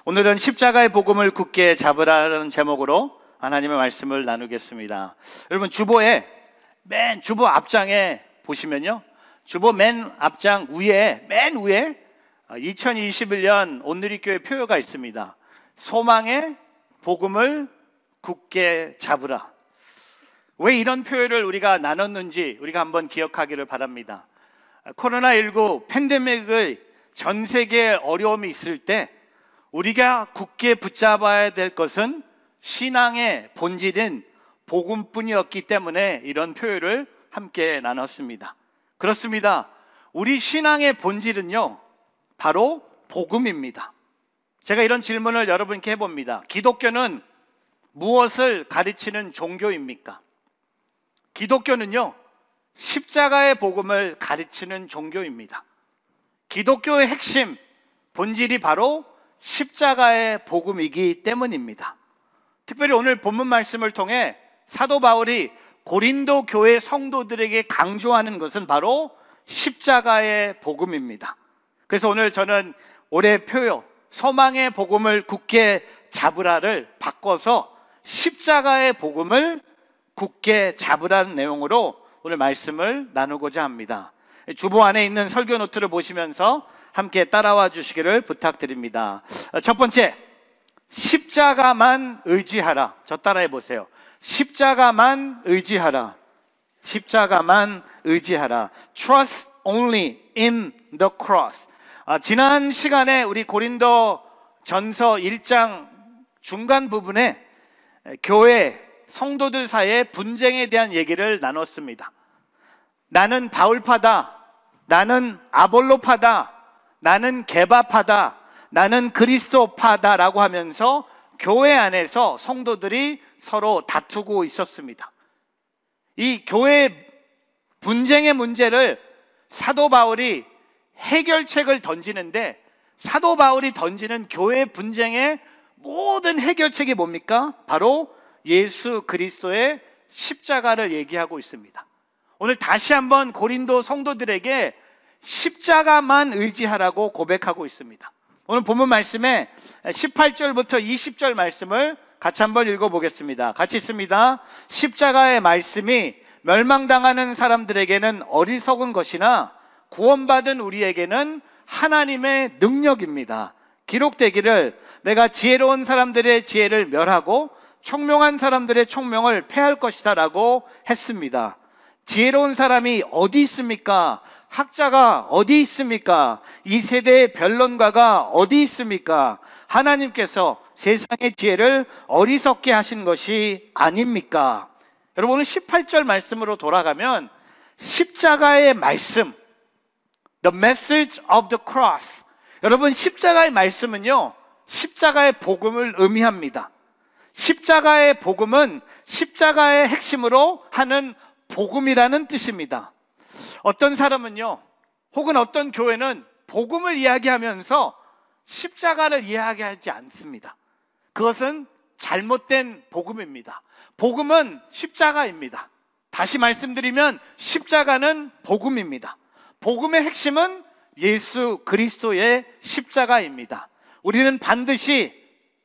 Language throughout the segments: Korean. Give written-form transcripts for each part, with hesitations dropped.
오늘은 십자가의 복음을 굳게 잡으라는 제목으로 하나님의 말씀을 나누겠습니다. 여러분, 주보 앞장에 보시면요, 주보 맨 앞장 맨 위에 2021년 온누리교회 표어가 있습니다. 소망의 복음을 굳게 잡으라. 왜 이런 표현을 우리가 나눴는지 우리가 한번 기억하기를 바랍니다. 코로나19 팬데믹의 전 세계에 어려움이 있을 때 우리가 굳게 붙잡아야 될 것은 신앙의 본질인 복음뿐이었기 때문에 이런 표현을 함께 나눴습니다. 그렇습니다. 우리 신앙의 본질은요, 바로 복음입니다. 제가 이런 질문을 여러분께 해봅니다. 기독교는 무엇을 가르치는 종교입니까? 기독교는요, 십자가의 복음을 가르치는 종교입니다. 기독교의 핵심, 본질이 바로 십자가의 복음이기 때문입니다. 특별히 오늘 본문 말씀을 통해 사도 바울이 고린도 교회 성도들에게 강조하는 것은 바로 십자가의 복음입니다. 그래서 오늘 저는 올해 표요, 소망의 복음을 굳게 잡으라를 바꿔서 십자가의 복음을 굳게 잡으라는 내용으로 오늘 말씀을 나누고자 합니다. 주보 안에 있는 설교 노트를 보시면서 함께 따라와 주시기를 부탁드립니다. 첫 번째, 십자가만 의지하라. 저 따라해 보세요. 십자가만 의지하라. 십자가만 의지하라. Trust only in the cross. 지난 시간에 우리 고린도 전서 1장 중간 부분에 교회 성도들 사이의 분쟁에 대한 얘기를 나눴습니다. 나는 바울파다, 나는 아볼로파다, 나는 게바파다, 나는 그리스도파다라고 하면서 교회 안에서 성도들이 서로 다투고 있었습니다. 이 교회 분쟁의 문제를 사도 바울이 해결책을 던지는데, 사도 바울이 던지는 교회 분쟁의 모든 해결책이 뭡니까? 바로 예수 그리스도의 십자가를 얘기하고 있습니다. 오늘 다시 한번 고린도 성도들에게 십자가만 의지하라고 고백하고 있습니다. 오늘 본문 말씀에 18절부터 20절 말씀을 같이 한번 읽어보겠습니다. 같이 있습니다. 십자가의 말씀이 멸망당하는 사람들에게는 어리석은 것이나 구원받은 우리에게는 하나님의 능력입니다. 기록되기를 내가 지혜로운 사람들의 지혜를 멸하고 총명한 사람들의 총명을 패할 것이다 라고 했습니다. 지혜로운 사람이 어디 있습니까? 학자가 어디 있습니까? 이 세대의 변론가가 어디 있습니까? 하나님께서 세상의 지혜를 어리석게 하신 것이 아닙니까? 여러분, 오늘 18절 말씀으로 돌아가면 십자가의 말씀, The message of the cross. 여러분, 십자가의 말씀은요, 십자가의 복음을 의미합니다. 십자가의 복음은 십자가의 핵심으로 하는 복음이라는 뜻입니다. 어떤 사람은요, 혹은 어떤 교회는 복음을 이야기하면서 십자가를 이야기하지 않습니다. 그것은 잘못된 복음입니다. 복음은 십자가입니다. 다시 말씀드리면 십자가는 복음입니다. 복음의 핵심은 예수 그리스도의 십자가입니다. 우리는 반드시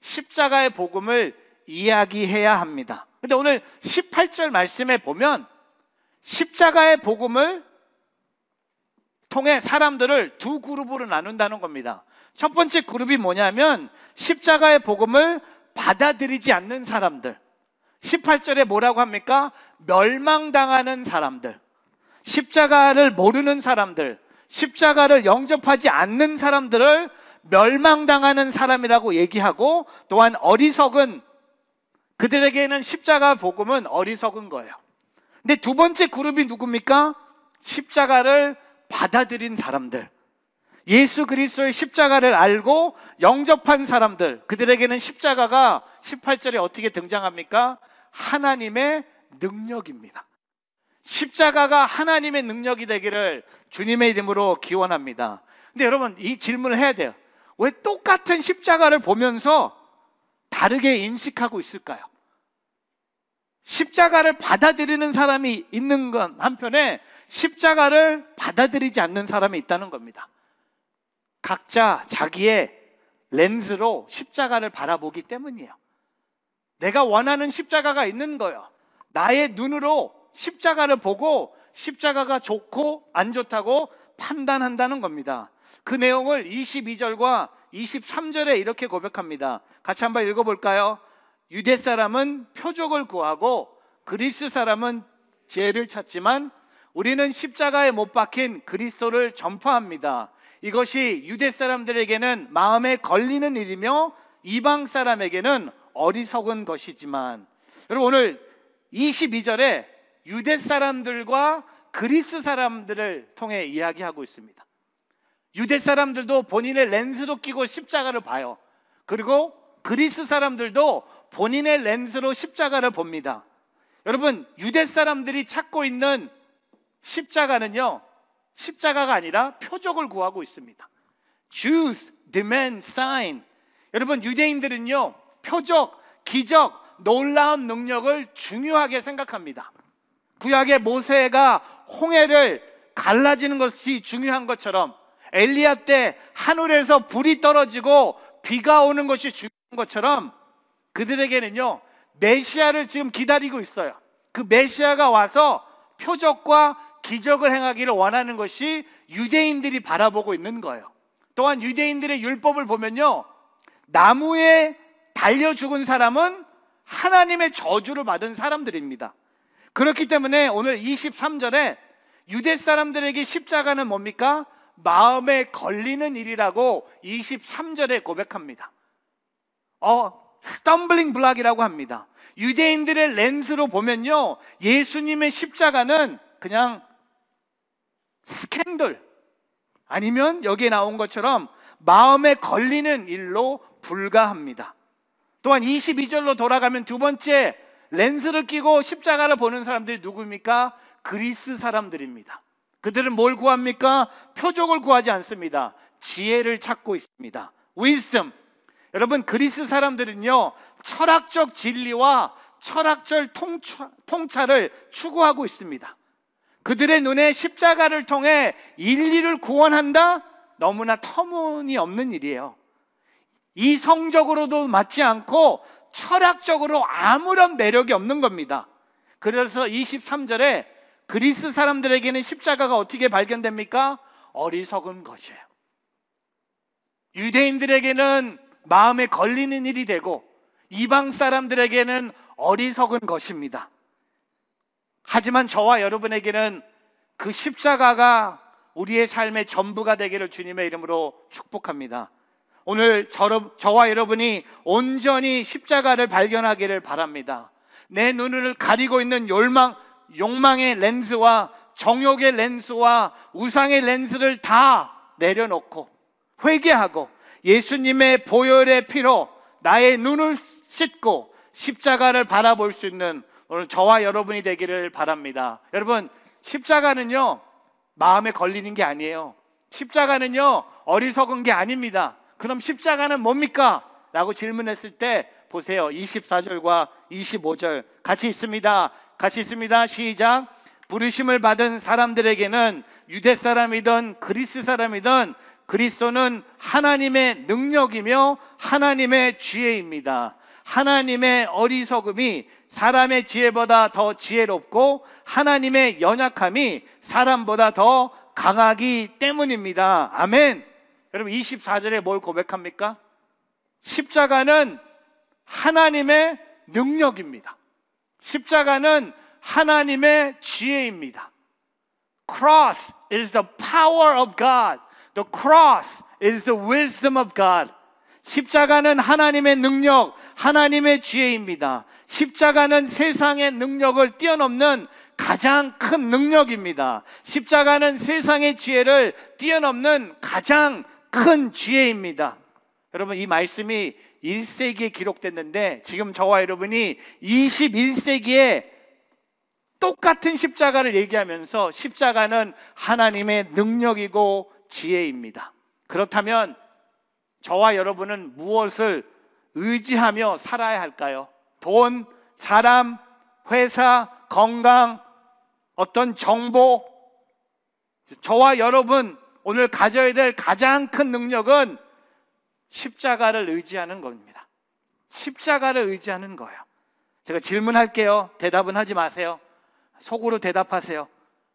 십자가의 복음을 이야기해야 합니다. 근데 오늘 18절 말씀에 보면 십자가의 복음을 통해 사람들을 두 그룹으로 나눈다는 겁니다. 첫 번째 그룹이 뭐냐면 십자가의 복음을 받아들이지 않는 사람들. 18절에 뭐라고 합니까? 멸망당하는 사람들, 십자가를 모르는 사람들, 십자가를 영접하지 않는 사람들을 멸망당하는 사람이라고 얘기하고, 또한 어리석은, 그들에게는 십자가 복음은 어리석은 거예요. 근데 두 번째 그룹이 누굽니까? 십자가를 받아들인 사람들, 예수 그리스도의 십자가를 알고 영접한 사람들, 그들에게는 십자가가 18절에 어떻게 등장합니까? 하나님의 능력입니다. 십자가가 하나님의 능력이 되기를 주님의 이름으로 기원합니다. 근데 여러분, 이 질문을 해야 돼요. 왜 똑같은 십자가를 보면서 다르게 인식하고 있을까요? 십자가를 받아들이는 사람이 있는 건 한편에 십자가를 받아들이지 않는 사람이 있다는 겁니다. 각자 자기의 렌즈로 십자가를 바라보기 때문이에요. 내가 원하는 십자가가 있는 거예요. 나의 눈으로 십자가를 보고 십자가가 좋고 안 좋다고 판단한다는 겁니다. 그 내용을 22절과 23절에 이렇게 고백합니다. 같이 한번 읽어볼까요? 유대 사람은 표적을 구하고 그리스 사람은 지혜를 찾지만 우리는 십자가에 못 박힌 그리스도를 전파합니다. 이것이 유대 사람들에게는 마음에 걸리는 일이며 이방 사람에게는 어리석은 것이지만, 여러분 오늘 22절에 유대 사람들과 그리스 사람들을 통해 이야기하고 있습니다. 유대 사람들도 본인의 렌즈로 끼고 십자가를 봐요. 그리고 그리스 사람들도 본인의 렌즈로 십자가를 봅니다. 여러분, 유대 사람들이 찾고 있는 십자가는요, 십자가가 아니라 표적을 구하고 있습니다. Jews demand sign. 여러분, 유대인들은요, 표적, 기적, 놀라운 능력을 중요하게 생각합니다. 구약의 모세가 홍해를 갈라지는 것이 중요한 것처럼, 엘리야 때 하늘에서 불이 떨어지고 비가 오는 것이 중요한 것처럼, 그들에게는요 메시아를 지금 기다리고 있어요. 그 메시아가 와서 표적과 기적을 행하기를 원하는 것이 유대인들이 바라보고 있는 거예요. 또한 유대인들의 율법을 보면요, 나무에 달려 죽은 사람은 하나님의 저주를 받은 사람들입니다. 그렇기 때문에 오늘 23절에 유대 사람들에게 십자가는 뭡니까? 마음에 걸리는 일이라고 23절에 고백합니다. 스텀블링 블락이라고 합니다. 유대인들의 렌즈로 보면요, 예수님의 십자가는 그냥 스캔들, 아니면 여기에 나온 것처럼 마음에 걸리는 일로 불과합니다. 또한 22절로 돌아가면 두 번째 렌즈를 끼고 십자가를 보는 사람들이 누구입니까? 그리스 사람들입니다. 그들은 뭘 구합니까? 표적을 구하지 않습니다. 지혜를 찾고 있습니다. wisdom. 여러분, 그리스 사람들은요 철학적 진리와 철학적 통찰을 추구하고 있습니다. 그들의 눈에 십자가를 통해 인류를 구원한다? 너무나 터무니없는 일이에요. 이성적으로도 맞지 않고 철학적으로 아무런 매력이 없는 겁니다. 그래서 23절에 그리스 사람들에게는 십자가가 어떻게 발견됩니까? 어리석은 것이에요. 유대인들에게는 마음에 걸리는 일이 되고 이방 사람들에게는 어리석은 것입니다. 하지만 저와 여러분에게는 그 십자가가 우리의 삶의 전부가 되기를 주님의 이름으로 축복합니다. 오늘 저와 여러분이 온전히 십자가를 발견하기를 바랍니다. 내 눈을 가리고 있는 욕망의 렌즈와 정욕의 렌즈와 우상의 렌즈를 다 내려놓고 회개하고 예수님의 보혈의 피로 나의 눈을 씻고 십자가를 바라볼 수 있는 오늘 저와 여러분이 되기를 바랍니다. 여러분, 십자가는요 마음에 걸리는 게 아니에요. 십자가는요 어리석은 게 아닙니다. 그럼 십자가는 뭡니까? 라고 질문했을 때 보세요. 24절과 25절 같이 있습니다. 시작. 부르심을 받은 사람들에게는 유대 사람이든 그리스 사람이든 그리스도는 하나님의 능력이며 하나님의 지혜입니다. 하나님의 어리석음이 사람의 지혜보다 더 지혜롭고 하나님의 연약함이 사람보다 더 강하기 때문입니다. 아멘. 여러분, 24절에 뭘 고백합니까? 십자가는 하나님의 능력입니다. 십자가는 하나님의 지혜입니다. Cross is the power of God. The cross is the wisdom of God. 십자가는 하나님의 능력, 하나님의 지혜입니다. 십자가는 세상의 능력을 뛰어넘는 가장 큰 능력입니다. 십자가는 세상의 지혜를 뛰어넘는 가장 큰 지혜입니다. 여러분, 이 말씀이 1세기에 기록됐는데 지금 저와 여러분이 21세기에 똑같은 십자가를 얘기하면서 십자가는 하나님의 능력이고 지혜입니다. 그렇다면 저와 여러분은 무엇을 의지하며 살아야 할까요? 돈, 사람, 회사, 건강, 어떤 정보. 저와 여러분 오늘 가져야 될 가장 큰 능력은 십자가를 의지하는 겁니다. 십자가를 의지하는 거예요. 제가 질문할게요. 대답은 하지 마세요. 속으로 대답하세요.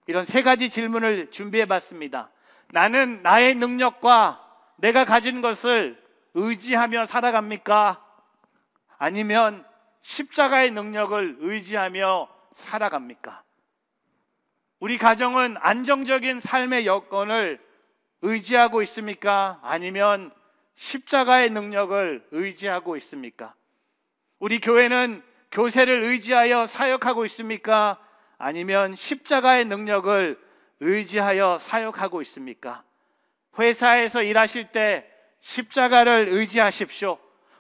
이런 세 가지 질문을 준비해 봤습니다. 나는 나의 능력과 내가 가진 것을 의지하며 살아갑니까? 아니면 십자가의 능력을 의지하며 살아갑니까? 우리 가정은 안정적인 삶의 여건을 의지하고 있습니까? 아니면 십자가의 능력을 의지하고 있습니까? 우리 교회는 교세를 의지하여 사역하고 있습니까? 아니면 십자가의 능력을 의지하여 사역하고 있습니까? 회사에서 일하실 때 십자가를 의지하십시오.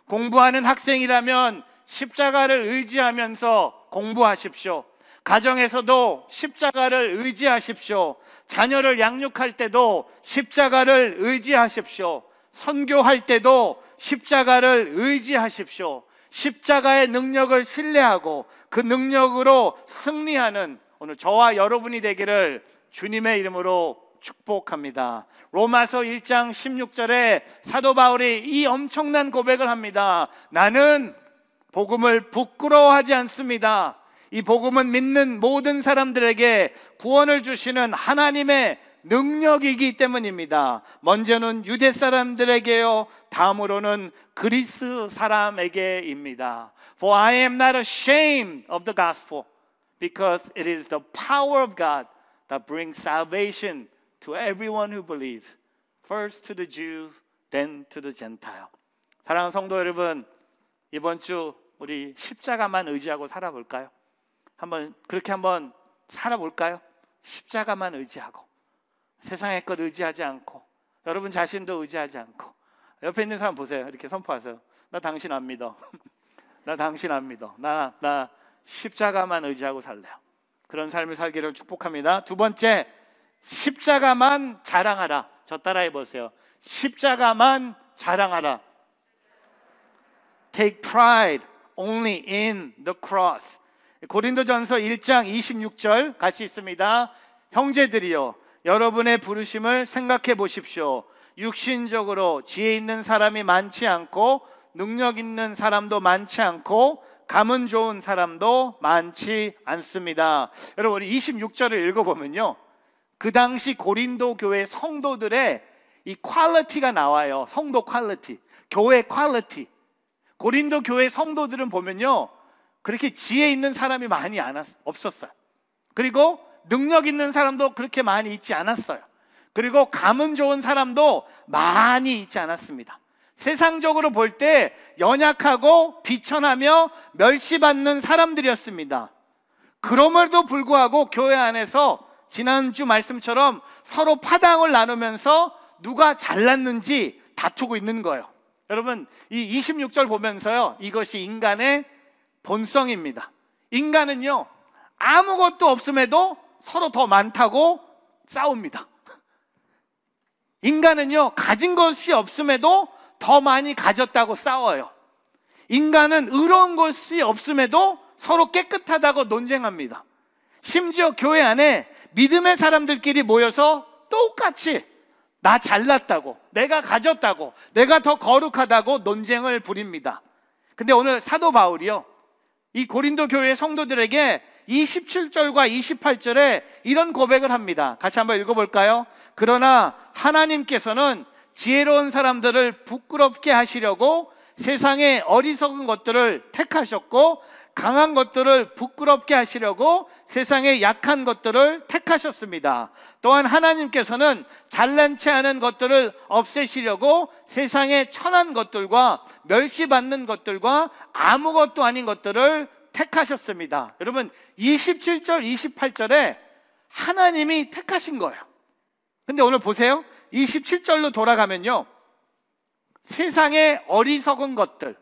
공부하는 학생이라면 십자가를 의지하면서 공부하십시오. 가정에서도 십자가를 의지하십시오. 자녀를 양육할 때도 십자가를 의지하십시오. 선교할 때도 십자가를 의지하십시오. 십자가의 능력을 신뢰하고 그 능력으로 승리하는 오늘 저와 여러분이 되기를 주님의 이름으로 축복합니다. 로마서 1장 16절에 사도 바울이 이 엄청난 고백을 합니다. 나는 복음을 부끄러워하지 않습니다. 이 복음은 믿는 모든 사람들에게 구원을 주시는 하나님의 능력이기 때문입니다. 먼저는 유대 사람들에게요, 다음으로는 그리스 사람에게입니다. For I am not ashamed of the gospel, because it is the power of God that brings salvation to everyone who believes, first to the Jew, then to the Gentile. 사랑하는 성도 여러분, 이번 주 우리 십자가만 의지하고 살아볼까요? 그렇게 한번 살아볼까요? 십자가만 의지하고, 세상의 것 의지하지 않고, 여러분 자신도 의지하지 않고. 옆에 있는 사람 보세요. 이렇게 선포하세요. 나 당신 안 믿어. 나 당신 안 믿어. 나 십자가만 의지하고 살래요. 그런 삶을 살기를 축복합니다. 두 번째, 십자가만 자랑하라. 저 따라해 보세요. 십자가만 자랑하라. Take pride only in the cross. 고린도전서 1장 26절 같이 있습니다. 형제들이여, 여러분의 부르심을 생각해 보십시오. 육신적으로 지혜 있는 사람이 많지 않고, 능력 있는 사람도 많지 않고, 가문 좋은 사람도 많지 않습니다. 여러분, 26절을 읽어보면요, 그 당시 고린도 교회 성도들의 이 퀄리티가 나와요. 성도 퀄리티, 교회 퀄리티. 고린도 교회 성도들은 보면요, 그렇게 지혜 있는 사람이 많이 없었어요. 그리고 능력 있는 사람도 그렇게 많이 있지 않았어요. 그리고 가문 좋은 사람도 많이 있지 않았습니다. 세상적으로 볼 때 연약하고 비천하며 멸시받는 사람들이었습니다. 그럼에도 불구하고 교회 안에서 지난주 말씀처럼 서로 파당을 나누면서 누가 잘났는지 다투고 있는 거예요. 여러분, 이 26절 보면서요, 이것이 인간의 본성입니다. 인간은요, 아무것도 없음에도 서로 더 많다고 싸웁니다. 인간은요, 가진 것이 없음에도 더 많이 가졌다고 싸워요. 인간은 의로운 것이 없음에도 서로 깨끗하다고 논쟁합니다. 심지어 교회 안에 믿음의 사람들끼리 모여서 똑같이 나 잘났다고, 내가 가졌다고, 내가 더 거룩하다고 논쟁을 부립니다. 근데 오늘 사도 바울이요, 이 고린도 교회 성도들에게 27절과 28절에 이런 고백을 합니다. 같이 한번 읽어볼까요? 그러나 하나님께서는 지혜로운 사람들을 부끄럽게 하시려고 세상의 어리석은 것들을 택하셨고, 강한 것들을 부끄럽게 하시려고 세상의 약한 것들을 택하셨습니다. 또한 하나님께서는 잘난치 않은 것들을 없애시려고 세상의 천한 것들과 멸시받는 것들과 아무것도 아닌 것들을 택하셨습니다. 여러분, 27절, 28절에 하나님이 택하신 거예요. 근데 오늘 보세요. 27절로 돌아가면요, 세상의 어리석은 것들,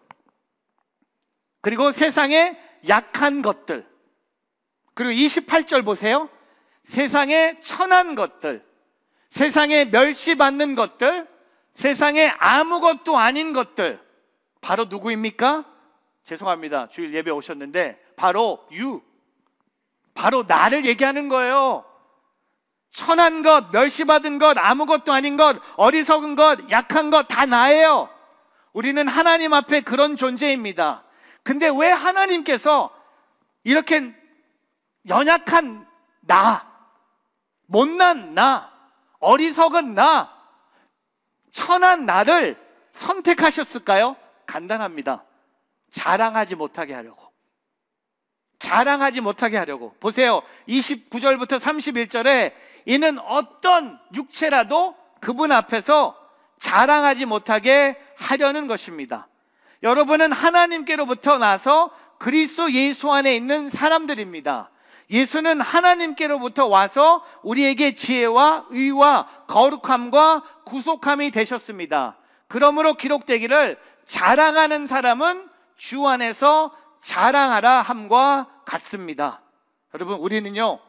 그리고 세상의 약한 것들, 그리고 28절 보세요. 세상의 천한 것들, 세상에 멸시받는 것들, 세상에 아무것도 아닌 것들, 바로 누구입니까? 죄송합니다. 주일 예배 오셨는데 바로 바로 나를 얘기하는 거예요. 천한 것, 멸시받은 것, 아무것도 아닌 것, 어리석은 것, 약한 것 다 나예요. 우리는 하나님 앞에 그런 존재입니다. 근데 왜 하나님께서 이렇게 연약한 나, 못난 나, 어리석은 나, 천한 나를 선택하셨을까요? 간단합니다. 자랑하지 못하게 하려고. 자랑하지 못하게 하려고. 보세요. 29절부터 31절에 이는 어떤 육체라도 그분 앞에서 자랑하지 못하게 하려는 것입니다. 여러분은 하나님께로부터 나서 그리스도 예수 안에 있는 사람들입니다. 예수는 하나님께로부터 와서 우리에게 지혜와 의와 거룩함과 구속함이 되셨습니다. 그러므로 기록되기를 자랑하는 사람은 주 안에서 자랑하라 함과 같습니다. 여러분, 우리는요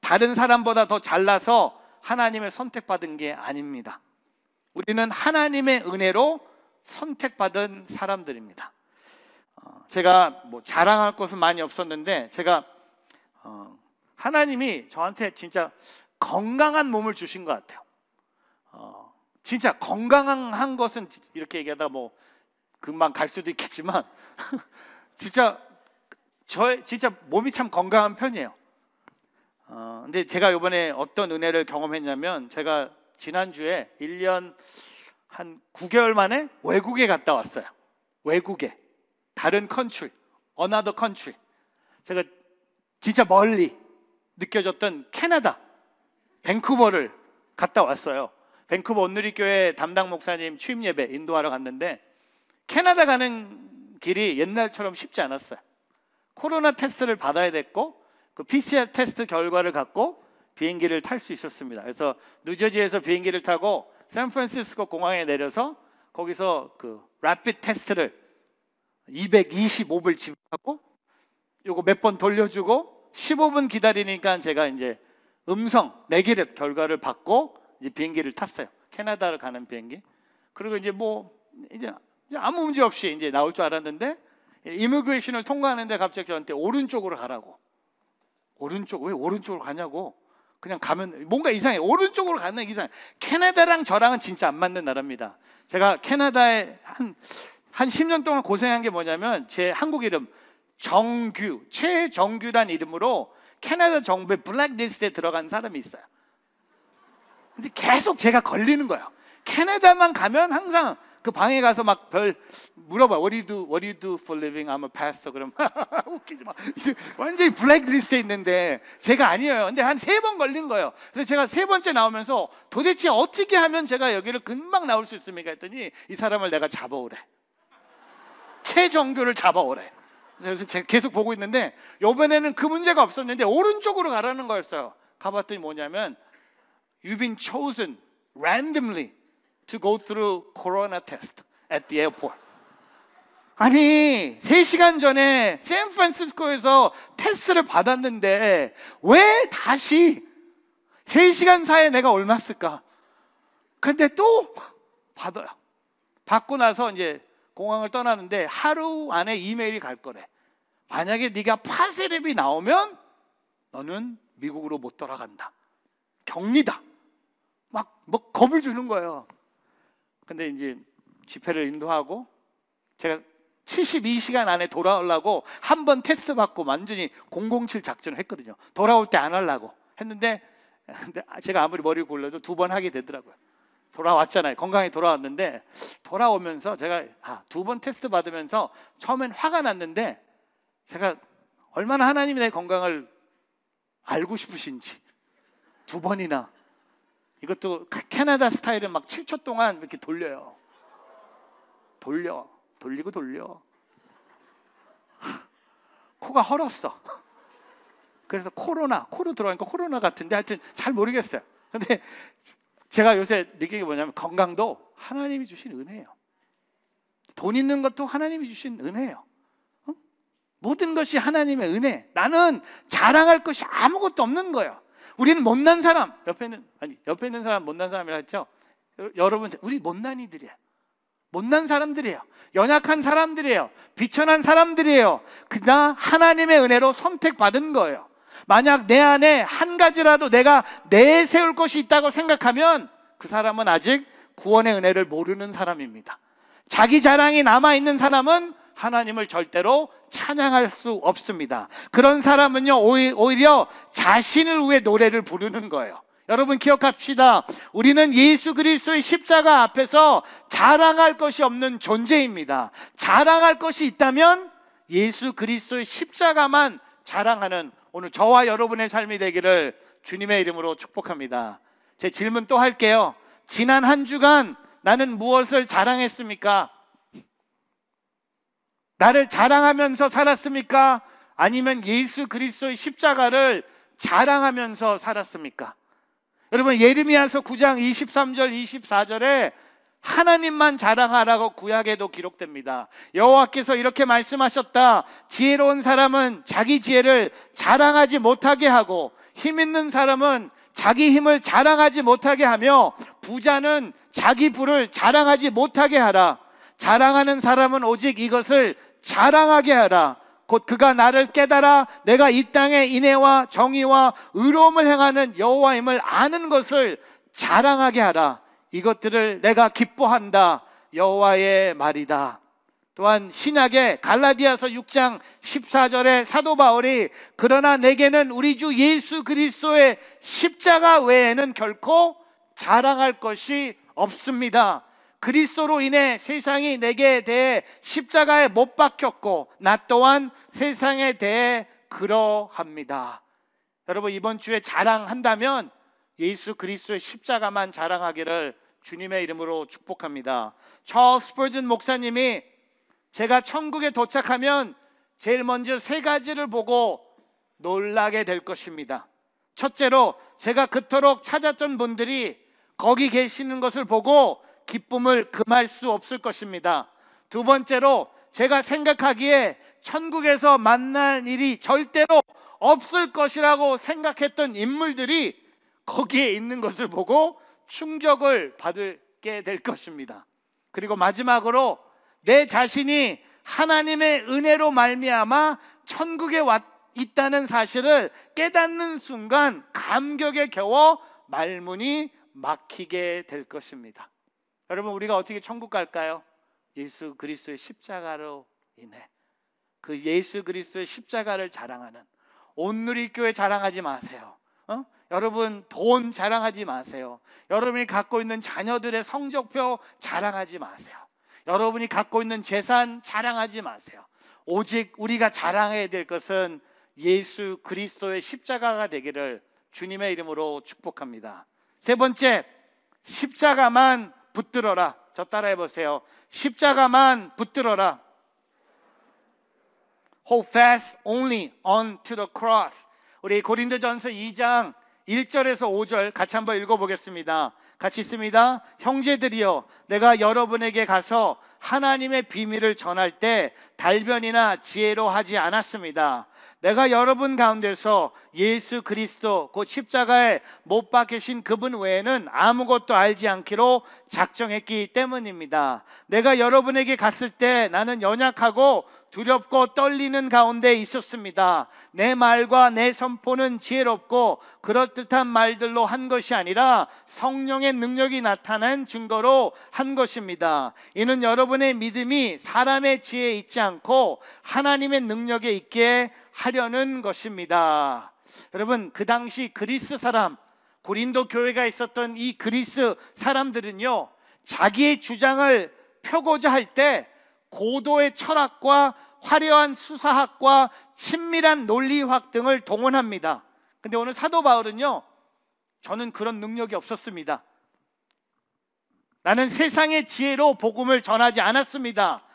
다른 사람보다 더 잘나서 하나님의 선택받은 게 아닙니다. 우리는 하나님의 은혜로 선택받은 사람들입니다. 제가 뭐 자랑할 것은 많이 없었는데 제가 하나님이 저한테 진짜 건강한 몸을 주신 것 같아요. 진짜 건강한 것은 이렇게 얘기하다 뭐 금방 갈 수도 있겠지만 진짜 진짜 몸이 참 건강한 편이에요. 근데 제가 이번에 어떤 은혜를 경험했냐면 제가 지난주에 1년 한 9개월 만에 외국에 갔다 왔어요. 외국에 다른 컨트리, another country. 제가 진짜 멀리 느껴졌던 캐나다 밴쿠버를 갔다 왔어요. 밴쿠버 온누리교회 담당 목사님 취임 예배 인도하러 갔는데 캐나다 가는 길이 옛날처럼 쉽지 않았어요. 코로나 테스트를 받아야 됐고 그 PCR 테스트 결과를 갖고 비행기를 탈 수 있었습니다. 그래서 뉴저지에서 비행기를 타고 샌프란시스코 공항에 내려서 거기서 그 래피드 테스트를 225불 지불하고 요거 몇 번 돌려주고 15분 기다리니까 제가 이제 음성 네게티브 결과를 받고 이제 비행기를 탔어요. 캐나다를 가는 비행기. 그리고 이제 뭐 이제 아무 문제 없이 이제 나올 줄 알았는데 이미그레이션을 통과하는데 갑자기 저한테 오른쪽으로 가라고. 오른쪽, 왜 오른쪽으로 가냐고. 그냥 가면 뭔가 이상해. 오른쪽으로 가는 게 이상해. 캐나다랑 저랑은 진짜 안 맞는 나라입니다. 제가 캐나다에 한 10년 동안 고생한 게 뭐냐면 제 한국 이름 정규, 최정규란 이름으로 캐나다 정부의 블랙리스트에 들어간 사람이 있어요. 근데 계속 제가 걸리는 거예요. 캐나다만 가면 항상 그 방에 가서 막 물어봐요. What do you do for living? I'm a pastor. 그럼 웃기지 마. 완전히 블랙리스트에 있는데 제가 아니에요. 근데 한 3번 걸린 거예요. 그래서 제가 3번째 나오면서 도대체 어떻게 하면 제가 여기를 금방 나올 수 있습니까? 했더니 이 사람을 내가 잡아오래. 최정규를 잡아오래. 그래서 제가 계속 보고 있는데 이번에는 그 문제가 없었는데 오른쪽으로 가라는 거였어요. 가봤더니 뭐냐면 You've been chosen randomly to go through corona test at the airport. 아니 3시간 전에 샌프란시스코에서 테스트를 받았는데 왜 다시 3시간 사이에 내가 옮았을까? 근데 또 받아요. 받고 나서 이제 공항을 떠나는데 하루 안에 이메일이 갈 거래. 만약에 네가 파세랩이 나오면 너는 미국으로 못 돌아간다. 격리다. 막 뭐 겁을 주는 거예요. 근데 이제 집회를 인도하고 제가 72시간 안에 돌아오려고 한 번 테스트 받고 완전히 007 작전을 했거든요. 돌아올 때 안 하려고 했는데 제가 아무리 머리를 굴려도 2번 하게 되더라고요. 돌아왔잖아요. 건강히 돌아왔는데 돌아오면서 제가 2번 테스트 받으면서 처음엔 화가 났는데 제가 얼마나 하나님이 내 건강을 알고 싶으신지 2번이나 이것도 캐나다 스타일은 막 7초 동안 이렇게 돌려요. 돌리고 코가 헐었어. 그래서 코로 들어가니까 코로나 같은데 하여튼 잘 모르겠어요. 근데 제가 요새 느끼는 게 뭐냐면 건강도 하나님이 주신 은혜예요. 돈 있는 것도 하나님이 주신 은혜예요. 모든 것이 하나님의 은혜. 나는 자랑할 것이 아무것도 없는 거예요. 우리는 못난 사람, 옆에 있는 사람 못난 사람이라 했죠. 여러분, 우리 못난이들이에요. 못난 사람들이에요. 연약한 사람들이에요. 비천한 사람들이에요. 그러나 하나님의 은혜로 선택받은 거예요. 만약 내 안에 한 가지라도 내가 내세울 것이 있다고 생각하면 그 사람은 아직 구원의 은혜를 모르는 사람입니다. 자기 자랑이 남아있는 사람은 하나님을 절대로 찬양할 수 없습니다. 그런 사람은요, 오히려 자신을 위해 노래를 부르는 거예요. 여러분 기억합시다. 우리는 예수 그리스도의 십자가 앞에서 자랑할 것이 없는 존재입니다. 자랑할 것이 있다면 예수 그리스도의 십자가만 자랑하는 오늘 저와 여러분의 삶이 되기를 주님의 이름으로 축복합니다. 제 질문 또 할게요. 지난 한 주간 나는 무엇을 자랑했습니까? 나를 자랑하면서 살았습니까? 아니면 예수 그리스도의 십자가를 자랑하면서 살았습니까? 여러분 예레미야서 9장 23절 24절에 하나님만 자랑하라고 구약에도 기록됩니다. 여호와께서 이렇게 말씀하셨다. 지혜로운 사람은 자기 지혜를 자랑하지 못하게 하고 힘 있는 사람은 자기 힘을 자랑하지 못하게 하며 부자는 자기 부를 자랑하지 못하게 하라. 자랑하는 사람은 오직 이것을 자랑하게 하라. 곧 그가 나를 깨달아 내가 이 땅에 인애와 정의와 의로움을 행하는 여호와임을 아는 것을 자랑하게 하라. 이것들을 내가 기뻐한다. 여호와의 말이다. 또한 신약의 갈라디아서 6장 14절에 사도 바울이 그러나 내게는 우리 주 예수 그리스도의 십자가 외에는 결코 자랑할 것이 없습니다. 그리스도로 인해 세상이 내게 대해 십자가에 못 박혔고 나 또한 세상에 대해 그러합니다. 여러분 이번 주에 자랑한다면 예수 그리스도의 십자가만 자랑하기를 주님의 이름으로 축복합니다. 찰스 스퍼전 목사님이 제가 천국에 도착하면 제일 먼저 세 가지를 보고 놀라게 될 것입니다. 첫째로 제가 그토록 찾았던 분들이 거기 계시는 것을 보고 기쁨을 금할 수 없을 것입니다. 두 번째로 제가 생각하기에 천국에서 만날 일이 절대로 없을 것이라고 생각했던 인물들이 거기에 있는 것을 보고 충격을 받게 될 것입니다. 그리고 마지막으로 내 자신이 하나님의 은혜로 말미암아 천국에 있다는 사실을 깨닫는 순간 감격에 겨워 말문이 막히게 될 것입니다. 여러분 우리가 어떻게 천국 갈까요? 예수 그리스도의 십자가로 인해 그 예수 그리스도의 십자가를 자랑하는 온누리교회 자랑하지 마세요. 여러분 돈 자랑하지 마세요. 여러분이 갖고 있는 자녀들의 성적표 자랑하지 마세요. 여러분이 갖고 있는 재산 자랑하지 마세요. 오직 우리가 자랑해야 될 것은 예수 그리스도의 십자가가 되기를 주님의 이름으로 축복합니다. 세 번째, 십자가만 붙들어라. 저 따라해 보세요. 십자가만 붙들어라. Hold fast only onto the cross. 우리 고린도전서 2장 1절에서 5절 같이 한번 읽어보겠습니다. 같이 있습니다. 형제들이여 내가 여러분에게 가서 하나님의 비밀을 전할 때 달변이나 지혜로 하지 않았습니다. 내가 여러분 가운데서 예수 그리스도 곧 십자가에 못 박히신 그분 외에는 아무것도 알지 않기로 작정했기 때문입니다. 내가 여러분에게 갔을 때 나는 연약하고 두렵고 떨리는 가운데 있었습니다. 내 말과 내 선포는 지혜롭고 그럴듯한 말들로 한 것이 아니라 성령의 능력이 나타난 증거로 한 것입니다. 이는 여러분의 믿음이 사람의 지혜에 있지 않고 하나님의 능력에 있게 하려는 것입니다. 여러분 그 당시 그리스 사람, 고린도 교회가 있었던 이 그리스 사람들은요 자기의 주장을 펴고자 할 때 고도의 철학과 화려한 수사학과 친밀한 논리학 등을 동원합니다. 근데 오늘 사도 바울은요 저는 그런 능력이 없었습니다. 나는 세상의 지혜로 복음을 전하지 않았습니다.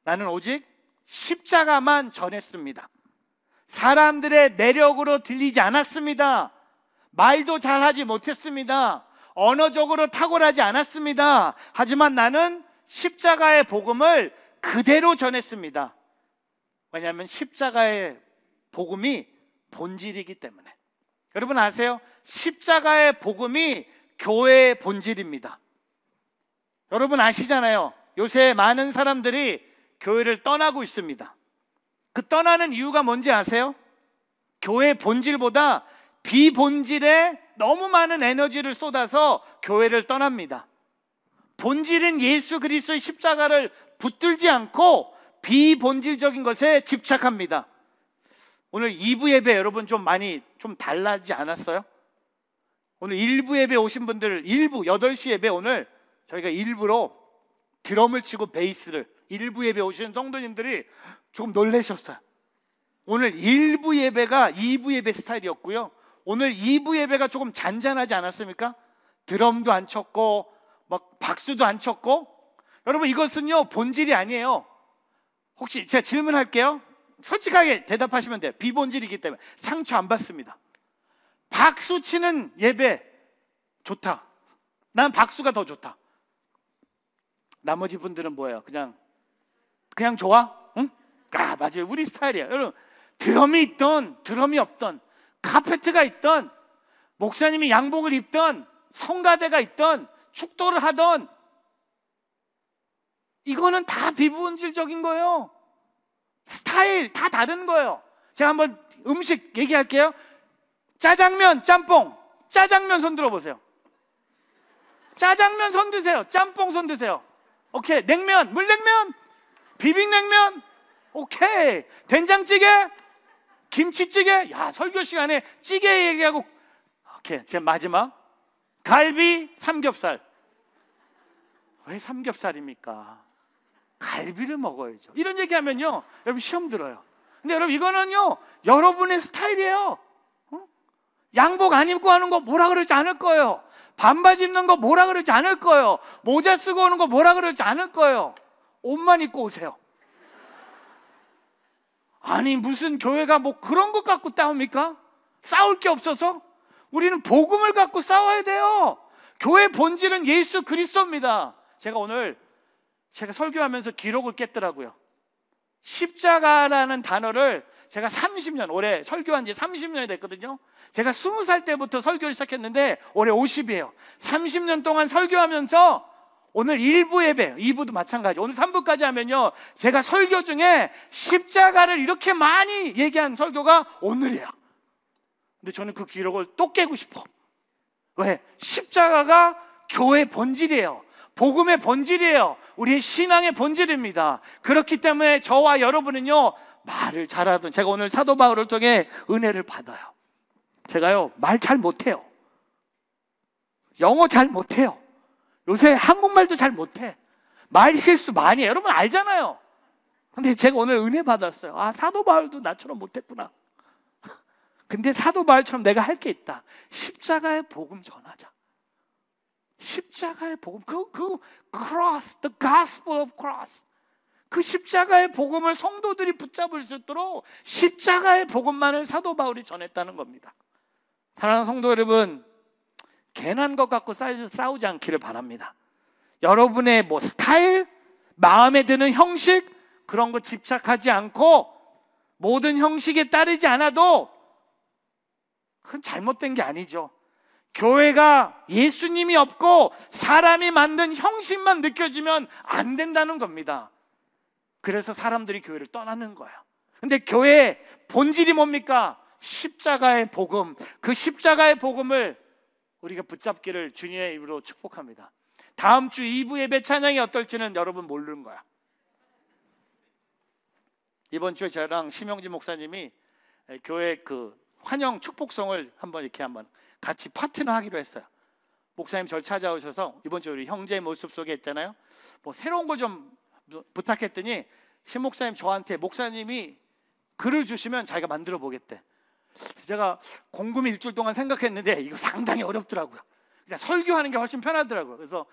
나는 오직 십자가만 전했습니다. 사람들의 매력으로 들리지 않았습니다. 말도 잘하지 못했습니다. 언어적으로 탁월하지 않았습니다. 하지만 나는 십자가의 복음을 그대로 전했습니다. 왜냐하면 십자가의 복음이 본질이기 때문에. 여러분 아세요? 십자가의 복음이 교회의 본질입니다. 여러분 아시잖아요. 요새 많은 사람들이 교회를 떠나고 있습니다. 그 떠나는 이유가 뭔지 아세요? 교회의 본질보다 비본질에 너무 많은 에너지를 쏟아서 교회를 떠납니다. 본질인 예수 그리스도의 십자가를 붙들지 않고 비본질적인 것에 집착합니다. 오늘 2부 예배 여러분 좀 많이 좀 달라지지 않았어요? 오늘 1부 예배 오신 분들 8시 예배 오늘 저희가 일부러 드럼을 치고 베이스를 1부 예배 오시는 성도님들이 조금 놀라셨어요. 오늘 1부 예배가 2부 예배 스타일이었고요. 오늘 2부 예배가 조금 잔잔하지 않았습니까? 드럼도 안 쳤고 막 박수도 안 쳤고. 여러분 이것은요 본질이 아니에요. 혹시 제가 질문할게요. 솔직하게 대답하시면 돼요. 비본질이기 때문에 상처 안 받습니다. 박수 치는 예배 좋다. 난 박수가 더 좋다. 나머지 분들은 뭐예요? 그냥 좋아? 응? 아 맞아요. 우리 스타일이에요. 여러분 드럼이 있던 드럼이 없던 카페트가 있던 목사님이 양복을 입던 성가대가 있던 축도를 하던 이거는 다 비본질적인 거예요. 스타일 다 다른 거예요. 제가 한번 음식 얘기할게요. 짜장면, 짬뽕. 짜장면 손 들어보세요. 짜장면 손 드세요. 짬뽕 손 드세요. 오케이. 냉면, 물냉면, 비빔냉면. 오케이. 된장찌개, 김치찌개. 야, 설교 시간에 찌개 얘기하고. 오케이. 제 마지막. 갈비, 삼겹살. 왜 삼겹살입니까? 갈비를 먹어야죠. 이런 얘기하면요 여러분 시험 들어요. 근데 여러분 이거는요 여러분의 스타일이에요. 양복 안 입고 하는 거 뭐라 그러지 않을 거예요. 반바지 입는 거 뭐라 그러지 않을 거예요. 모자 쓰고 오는 거 뭐라 그러지 않을 거예요. 옷만 입고 오세요. 아니 무슨 교회가 뭐 그런 것 갖고 싸웁니까? 싸울 게 없어서? 우리는 복음을 갖고 싸워야 돼요. 교회 본질은 예수 그리스도입니다. 제가 설교하면서 기록을 깼더라고요. 십자가라는 단어를 제가 30년, 올해 설교한 지 30년이 됐거든요. 제가 20살 때부터 설교를 시작했는데 올해 50이에요. 30년 동안 설교하면서 오늘 1부 예배, 2부도 마찬가지. 오늘 3부까지 하면요 제가 설교 중에 십자가를 이렇게 많이 얘기한 설교가 오늘이에요. 근데 저는 그 기록을 또 깨고 싶어. 왜? 십자가가 교회의 본질이에요. 복음의 본질이에요. 우리의 신앙의 본질입니다. 그렇기 때문에 저와 여러분은요 말을 잘하던, 제가 오늘 사도 바울을 통해 은혜를 받아요. 제가요 말 잘 못해요. 영어 잘 못해요. 요새 한국말도 잘 못해. 말 실수 많이 해요. 여러분 알잖아요. 근데 제가 오늘 은혜 받았어요. 아 사도 바울도 나처럼 못했구나. 근데 사도 바울처럼 내가 할 게 있다. 십자가의 복음 전하자. 십자가의 복음, 그 cross, the gospel of cross, 그 십자가의 복음을 성도들이 붙잡을 수 있도록 십자가의 복음만을 사도 바울이 전했다는 겁니다. 사랑하는 성도 여러분, 괜한 것 갖고 싸우지 않기를 바랍니다. 여러분의 뭐 스타일, 마음에 드는 형식 그런 거 집착하지 않고 모든 형식에 따르지 않아도 그건 잘못된 게 아니죠. 교회가 예수님이 없고 사람이 만든 형식만 느껴지면 안 된다는 겁니다. 그래서 사람들이 교회를 떠나는 거예요. 근데 교회의 본질이 뭡니까? 십자가의 복음. 그 십자가의 복음을 우리가 붙잡기를 주님의 이름으로 축복합니다. 다음 주 2부 예배 찬양이 어떨지는 여러분 모르는 거야. 이번 주에 저랑 심영진 목사님이 교회 그 환영 축복성을 한번 같이 파트너 하기로 했어요. 목사님 저를 찾아오셔서 이번 주에 우리 형제의 모습 속에 있잖아요. 뭐 새로운 걸 좀 부탁했더니 신 목사님 저한테 목사님이 글을 주시면 자기가 만들어 보겠대. 제가 곰곰이 일주일 동안 생각했는데 이거 상당히 어렵더라고요. 그냥 설교하는 게 훨씬 편하더라고요. 그래서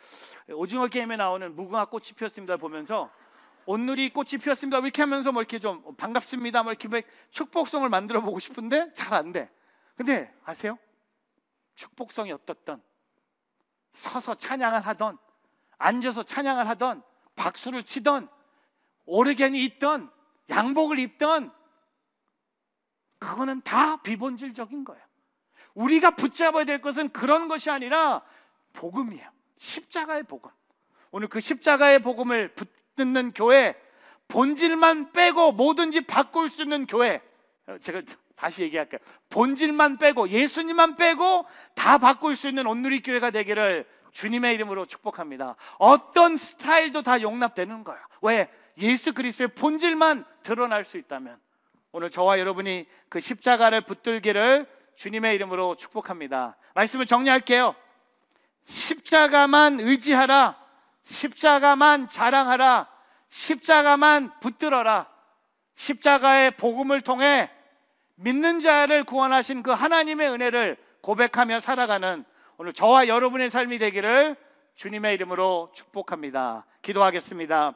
오징어 게임에 나오는 무궁화 꽃이 피었습니다 보면서 온누리 꽃이 피었습니다 이렇게 하면서 뭐 이렇게 좀 반갑습니다 뭐 이렇게 축복성을 만들어 보고 싶은데 잘 안 돼. 근데 아세요? 축복성이 어떻든 서서 찬양을 하던 앉아서 찬양을 하던 박수를 치던 오르겐이 있던 양복을 입던 그거는 다 비본질적인 거예요. 우리가 붙잡아야 될 것은 그런 것이 아니라 복음이에요. 십자가의 복음. 오늘 그 십자가의 복음을 붙는 교회, 본질만 빼고 뭐든지 바꿀 수 있는 교회. 제가 다시 얘기할게요. 본질만 빼고 예수님만 빼고 다 바꿀 수 있는 온누리 교회가 되기를 주님의 이름으로 축복합니다. 어떤 스타일도 다 용납되는 거예요. 왜? 예수 그리스도의 본질만 드러날 수 있다면. 오늘 저와 여러분이 그 십자가를 붙들기를 주님의 이름으로 축복합니다. 말씀을 정리할게요. 십자가만 의지하라, 십자가만 자랑하라, 십자가만 붙들어라. 십자가의 복음을 통해 믿는 자를 구원하신 그 하나님의 은혜를 고백하며 살아가는 오늘 저와 여러분의 삶이 되기를 주님의 이름으로 축복합니다. 기도하겠습니다.